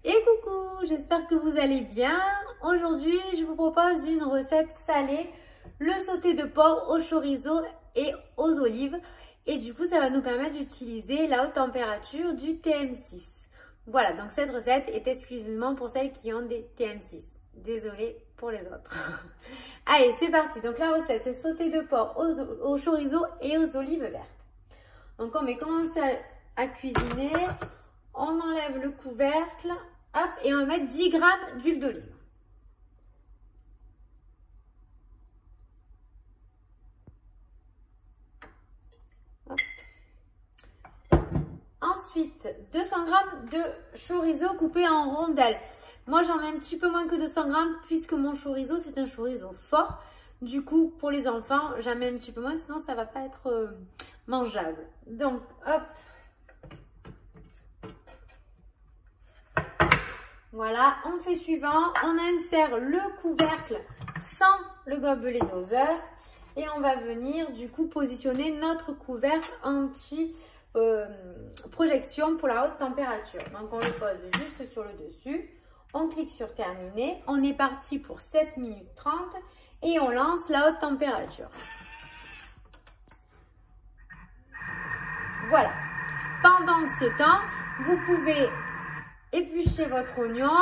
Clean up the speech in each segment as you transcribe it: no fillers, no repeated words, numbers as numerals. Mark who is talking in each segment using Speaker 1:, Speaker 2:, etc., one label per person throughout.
Speaker 1: Et coucou, j'espère que vous allez bien. Aujourd'hui, je vous propose une recette salée, le sauté de porc au chorizo et aux olives. Et du coup, ça va nous permettre d'utiliser la haute température du TM6. Voilà, donc cette recette est exclusivement pour celles qui ont des TM6. Désolée pour les autres. Allez, c'est parti. Donc la recette, c'est sauté de porc au chorizo et aux olives vertes. Donc on va commencer à cuisiner. On enlève le couvercle. Hop, et on va mettre 10 g d'huile d'olive. Ensuite, 200 g de chorizo coupé en rondelles. Moi, j'en mets un petit peu moins que 200 g puisque mon chorizo, c'est un chorizo fort. Du coup, pour les enfants, j'en mets un petit peu moins, sinon ça ne va pas être mangeable. Donc, hop. Voilà, on fait suivant, on insère le couvercle sans le gobelet doseur et on va venir du coup positionner notre couvercle anti-projection pour la haute température. Donc on le pose juste sur le dessus, on clique sur terminer, on est parti pour 7 minutes 30 et on lance la haute température. Voilà, pendant ce temps, vous pouvez éplucher votre oignon,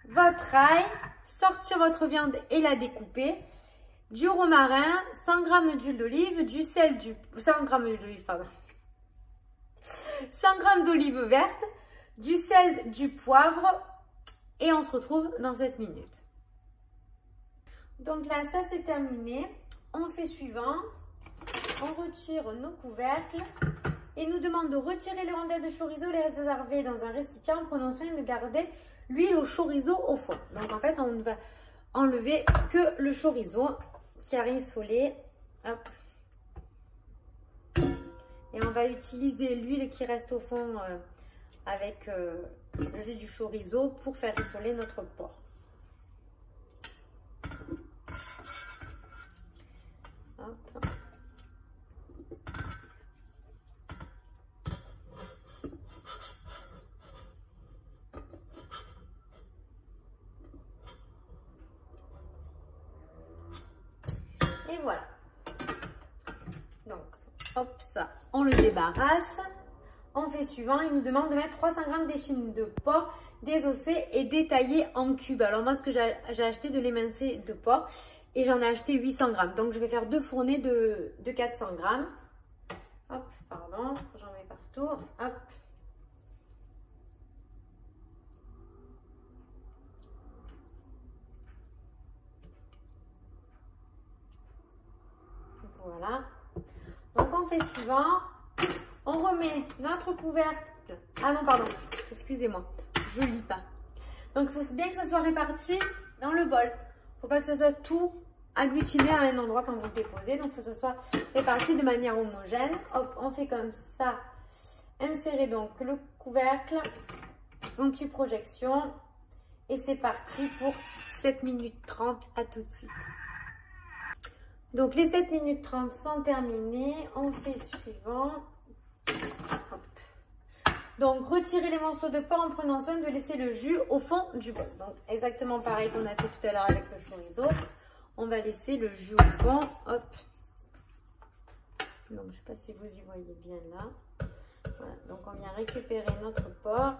Speaker 1: votre ail, sortir votre viande et la découper, du romarin, 100 g d'huile d'olive, du sel, 100 g d'olive, pardon, 100 g d'olive verte, du sel, du poivre et on se retrouve dans 7 minutes. Donc là, ça c'est terminé. On fait suivant, on retire nos couvercles. Et nous demande de retirer les rondelles de chorizo, les réserver dans un récipient en prenant soin de garder l'huile au chorizo au fond. Donc en fait, on ne va enlever que le chorizo qui a rissolé. Hop. Et on va utiliser l'huile qui reste au fond avec le jus du chorizo pour faire rissoler notre porc. Hop. Et voilà. Donc, hop, ça, on le débarrasse. On fait suivant. Il nous demande de mettre 300 g d'échine de porc désossée et détaillée en cubes. Alors moi, ce que j'ai acheté de l'émincé de porc et j'en ai acheté 800 g. Donc, je vais faire 2 fournées de 400 g. Hop, pardon, j'en mets partout. Hop. Voilà. Donc on fait suivant. On remet notre couvercle. Ah non, pardon. Excusez-moi. Je lis pas. Donc il faut bien que ça soit réparti dans le bol. Il ne faut pas que ça soit tout agglutiné à un endroit quand vous le déposez. Donc il faut que ça soit réparti de manière homogène. Hop, on fait comme ça. Insérez donc le couvercle. Anti-projection. Et c'est parti pour 7 minutes 30. À tout de suite. Donc les 7 minutes 30 sont terminées, on fait suivant. Hop. Donc retirez les morceaux de porc en prenant soin de laisser le jus au fond du bol. Donc exactement pareil qu'on a fait tout à l'heure avec le chorizo. On va laisser le jus au fond. Hop. Donc je ne sais pas si vous y voyez bien là. Voilà. Donc on vient récupérer notre porc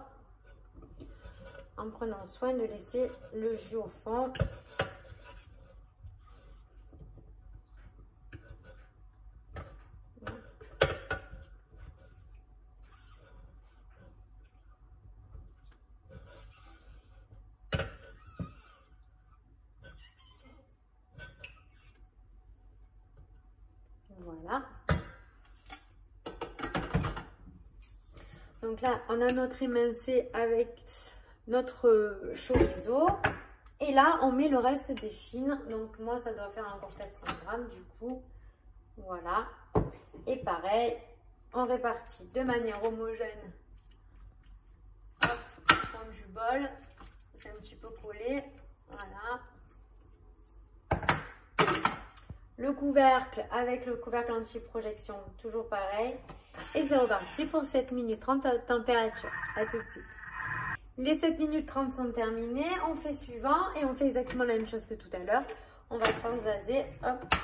Speaker 1: en prenant soin de laisser le jus au fond. Voilà. Donc là, on a notre émincé avec notre chorizo. Et là, on met le reste d'échine. Donc moi, ça doit faire encore 400 g du coup. Voilà. Et pareil, on répartit de manière homogène. Hop, au fond du bol. C'est un petit peu collé. Voilà. Le couvercle avec le couvercle anti-projection, toujours pareil. Et c'est reparti pour 7 minutes 30 à température. À tout de suite. Les 7 minutes 30 sont terminées. On fait suivant et on fait exactement la même chose que tout à l'heure. On va transvaser, hop,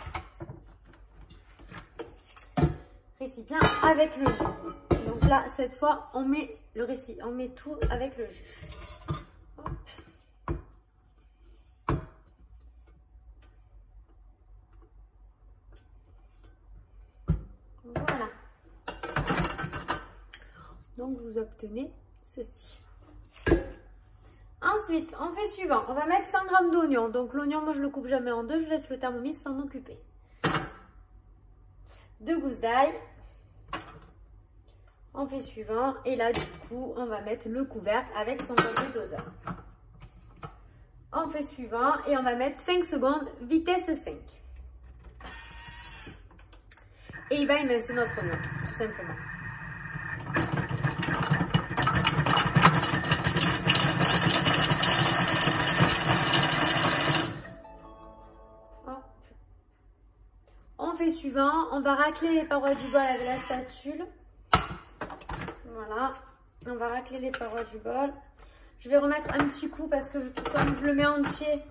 Speaker 1: récipient avec le jus. Donc là, cette fois, on met le récipient, on met tout avec le jus. Hop. Voilà. Donc vous obtenez ceci. Ensuite, on fait suivant. On va mettre 100 g d'oignon. Donc l'oignon, moi je le coupe jamais en deux. Je laisse le Thermomix s'en occuper. 2 gousses d'ail. On fait suivant. Et là, du coup, on va mettre le couvercle avec son gobelet doseur. On fait suivant. Et on va mettre 5 secondes, vitesse 5. Et il va émincer notre oignon, tout simplement. On fait suivant, on va racler les parois du bol avec la spatule. Voilà, on va racler les parois du bol. Je vais remettre un petit coup parce que comme je le mets entier,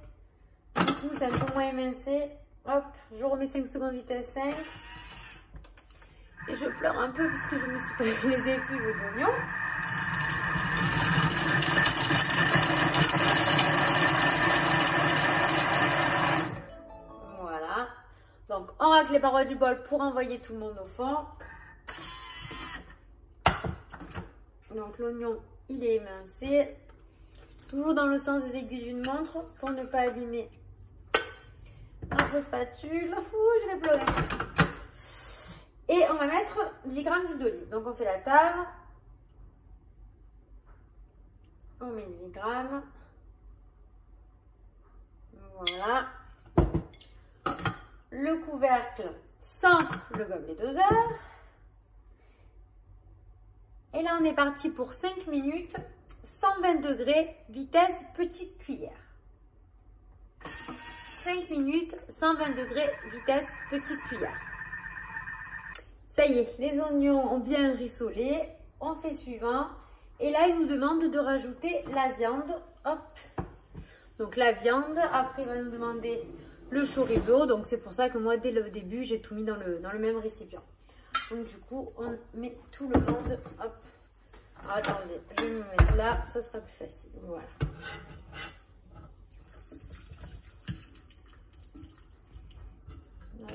Speaker 1: du coup c'est un peu moins émincé. Hop, je remets 5 secondes vitesse 5. Et je pleure un peu puisque je me suis pris les effluves d'oignon. Voilà. Donc, on racle les parois du bol pour envoyer tout le monde au fond. Donc, l'oignon, il est émincé. Toujours dans le sens des aiguilles d'une montre pour ne pas abîmer notre spatule. Fou, je vais pleurer. Et on va mettre 10 g d'huile d'olive. Donc, on fait la table. On met 10 g. Voilà. Le couvercle sans le gobelet doseur. Et là, on est parti pour 5 minutes, 120 degrés, vitesse petite cuillère. 5 minutes, 120 degrés, vitesse petite cuillère. Ça y est, les oignons ont bien rissolé. On fait suivant. Et là, il nous demande de rajouter la viande. Hop. Donc la viande. Après, il va nous demander le chorizo. Donc c'est pour ça que moi, dès le début, j'ai tout mis dans le même récipient. Donc du coup, on met tout le monde. Hop. Alors, attendez, je vais me mettre là. Ça sera plus facile. Voilà. Hop.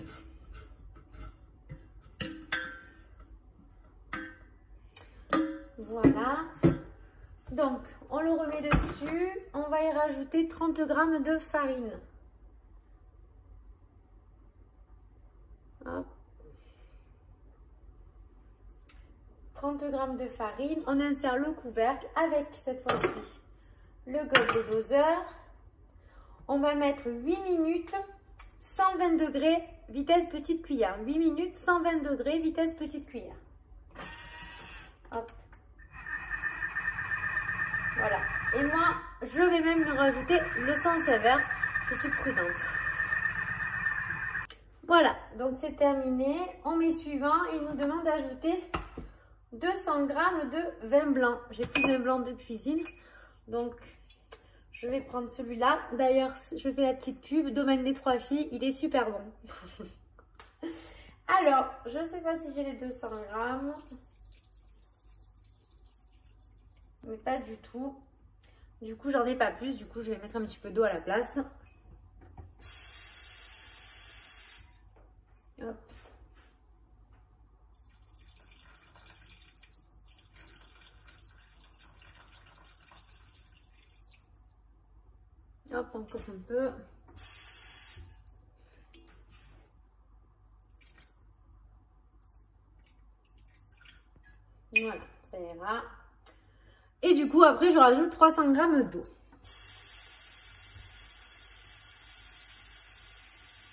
Speaker 1: Voilà, donc on le remet dessus, on va y rajouter 30 g de farine. Hop. 30 g de farine, on insère le couvercle avec cette fois-ci le gobelet doseur. On va mettre 8 minutes, 120 degrés, vitesse petite cuillère. 8 minutes, 120 degrés, vitesse petite cuillère. Hop. Voilà. Et moi, je vais même lui rajouter le sens inverse. Je suis prudente. Voilà. Donc, c'est terminé. On met suivant. Il nous demande d'ajouter 200 g de vin blanc. J'ai plus de vin blanc de cuisine. Donc, je vais prendre celui-là. D'ailleurs, je fais la petite pub. Domaine des 3 filles. Il est super bon. Alors, je ne sais pas si j'ai les 200 g. Mais pas du tout. Du coup, j'en ai pas plus. Du coup, je vais mettre un petit peu d'eau à la place. Hop. Hop, encore un peu. Voilà, ça ira. Et du coup, après, je rajoute 300 g d'eau.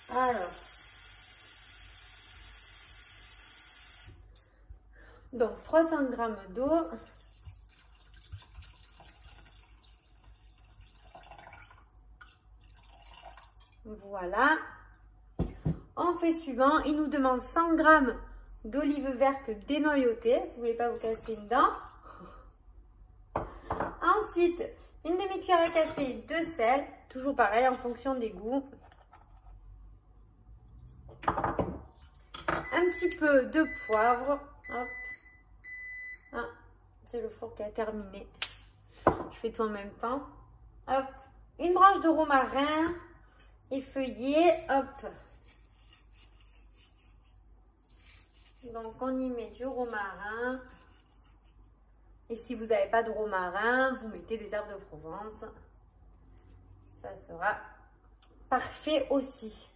Speaker 1: Alors. Donc, 300 g d'eau. Voilà. On fait suivant. Il nous demande 100 g d'olive verte dénoyautée, si vous ne voulez pas vous casser une dent. Ensuite, une demi-cuillère à café de sel, toujours pareil en fonction des goûts. Un petit peu de poivre. Hop. Ah, c'est le four qui a terminé. Je fais tout en même temps. Hop. Une branche de romarin effeuillé. Hop. Donc, on y met du romarin. Et si vous n'avez pas de romarin, vous mettez des herbes de Provence. Ça sera parfait aussi.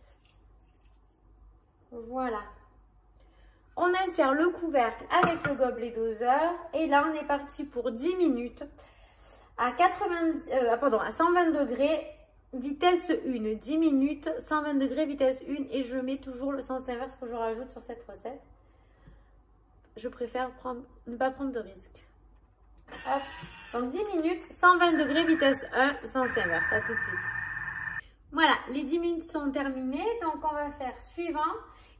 Speaker 1: Voilà. On insère le couvercle avec le gobelet doseur. Et là, on est parti pour 10 minutes à 120 degrés, vitesse 1. 10 minutes, 120 degrés, vitesse 1. Et je mets toujours le sens inverse que je rajoute sur cette recette. Je préfère ne pas prendre de risques. Hop. Donc 10 minutes, 120 degrés, vitesse 1, sens inverse. À tout de suite. Voilà, les 10 minutes sont terminées. Donc on va faire suivant.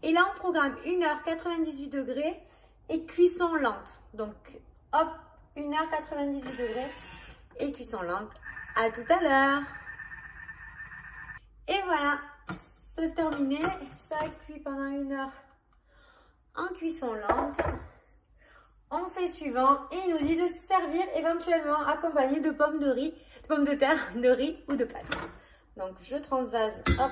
Speaker 1: Et là, on programme 1h 98 degrés et cuisson lente. Donc hop, 1h 98 degrés et cuisson lente. À tout à l'heure. Et voilà, c'est terminé. Ça cuit pendant 1 heure en cuisson lente. On fait suivant et il nous dit de servir éventuellement accompagné de pommes de riz, de pommes de terre, de riz ou de pâtes. Donc je transvase, hop.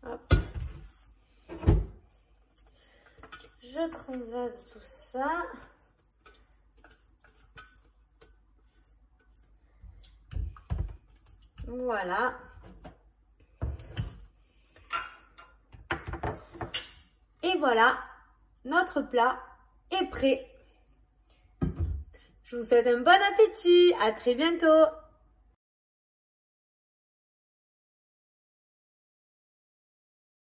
Speaker 1: Hop. Je transvase tout ça. Voilà. Et voilà, notre plat est prêt. Je vous souhaite un bon appétit. À très bientôt.